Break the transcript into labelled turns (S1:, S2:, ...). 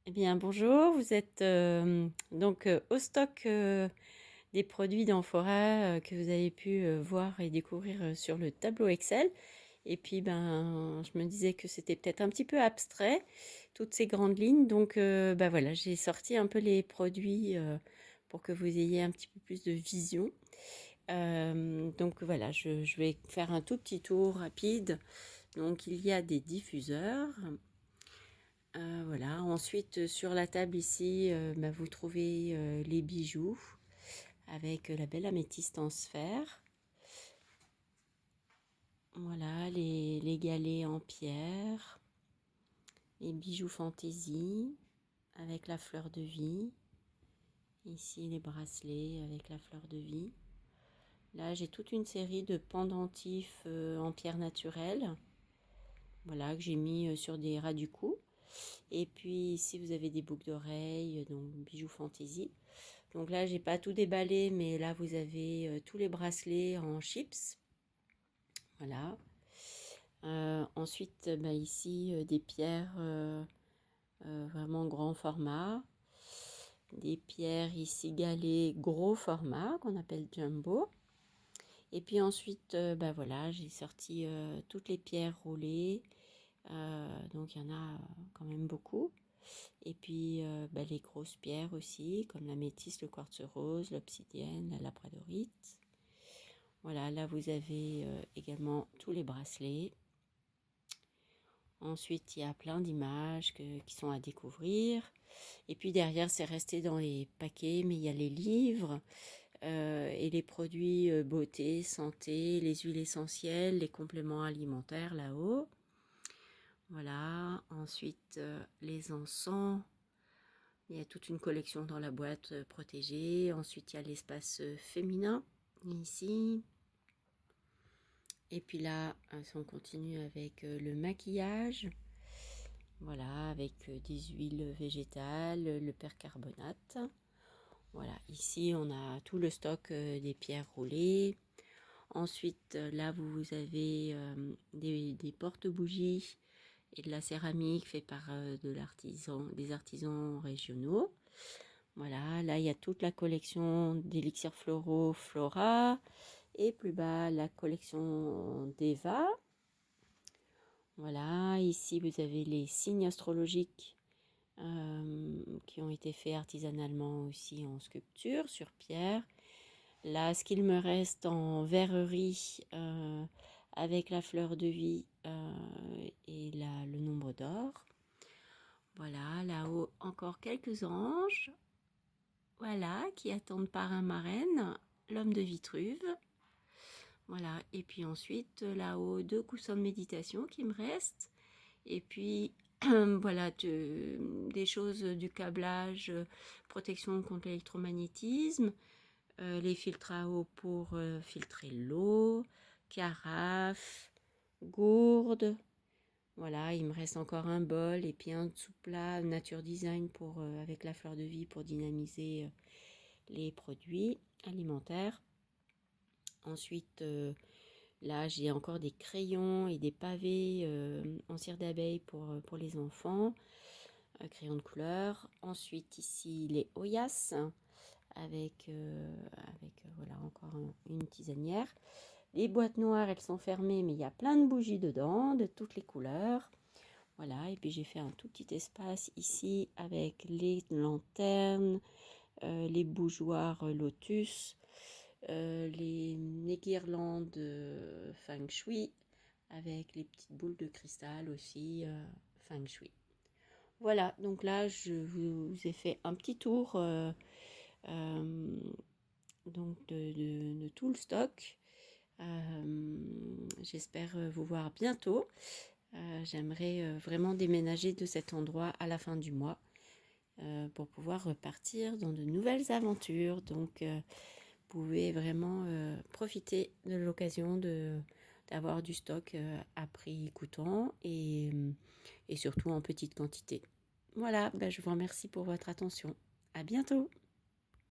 S1: Eh bien, bonjour, vous êtes donc au stock des produits d'Amphora que vous avez pu voir et découvrir sur le tableau Excel. Et puis, ben, je me disais que c'était peut-être un petit peu abstrait, toutes ces grandes lignes. Donc, ben voilà, j'ai sorti un peu les produits pour que vous ayez un petit peu plus de vision. Donc voilà, je vais faire un tout petit tour rapide. Donc, il y a des diffuseurs. Voilà. Ensuite, sur la table ici, bah, vous trouvez les bijoux avec la belle améthyste en sphère. Voilà, les galets en pierre, les bijoux fantaisie avec la fleur de vie. Ici, les bracelets avec la fleur de vie. Là, j'ai toute une série de pendentifs en pierre naturelle. Voilà, que j'ai mis sur des ras du cou. Et puis ici, vous avez des boucles d'oreilles, donc bijoux fantaisie. Donc là, j'ai pas tout déballé, mais là, vous avez tous les bracelets en chips. Voilà. Ensuite, bah, ici, des pierres vraiment grand format. Des pierres ici galets gros format qu'on appelle jumbo. Et puis ensuite, bah, voilà, j'ai sorti toutes les pierres roulées. Donc il y en a quand même beaucoup. Et puis bah, les grosses pierres aussi, comme la métisse, le quartz rose, l'obsidienne, la labradorite. Voilà, là vous avez également tous les bracelets. Ensuite, il y a plein d'images qui sont à découvrir. Et puis derrière, c'est resté dans les paquets, mais il y a les livres et les produits beauté, santé, les huiles essentielles, les compléments alimentaires là-haut. Voilà, ensuite les encens. Il y a toute une collection dans la boîte protégée. Ensuite, il y a l'espace féminin ici. Et puis là, on continue avec le maquillage. Voilà, avec des huiles végétales, le percarbonate. Voilà, ici on a tout le stock des pierres roulées. Ensuite, là vous avez des porte-bougies et de la céramique fait par des artisans régionaux. Voilà, là il y a toute la collection d'élixirs floraux Flora. Et plus bas, la collection d'Eva. Voilà, ici vous avez les signes astrologiques qui ont été faits artisanalement aussi en sculpture sur pierre. Là, ce qu'il me reste en verrerie avec la fleur de vie et le nombre d'or. Voilà, là-haut encore quelques anges. Voilà, qui attendent parrain marraine, l'homme de Vitruve. Voilà, et puis ensuite là-haut 2 coussins de méditation qui me restent. Et puis voilà, des choses du câblage, protection contre l'électromagnétisme, les filtres à eau pour filtrer l'eau, carafe, gourde. Voilà, il me reste encore un bol et puis un sous-plat Nature Design pour, avec la fleur de vie pour dynamiser les produits alimentaires. Ensuite, là, j'ai encore des crayons et des pavés en cire d'abeille pour les enfants, crayons de couleur. Ensuite, ici, les Oyas avec voilà, encore une tisanière. Les boîtes noires, elles sont fermées, mais il y a plein de bougies dedans, de toutes les couleurs. Voilà, et puis j'ai fait un tout petit espace ici avec les lanternes, les bougeoirs lotus, les guirlandes feng shui avec les petites boules de cristal aussi feng shui. Voilà, donc là je vous ai fait un petit tour donc de tout le stock. J'espère vous voir bientôt. J'aimerais vraiment déménager de cet endroit à la fin du mois pour pouvoir repartir dans de nouvelles aventures. Donc vous pouvez vraiment profiter de l'occasion d'avoir du stock à prix coûtant et surtout en petite quantité. Voilà, ben je vous remercie pour votre attention. À bientôt!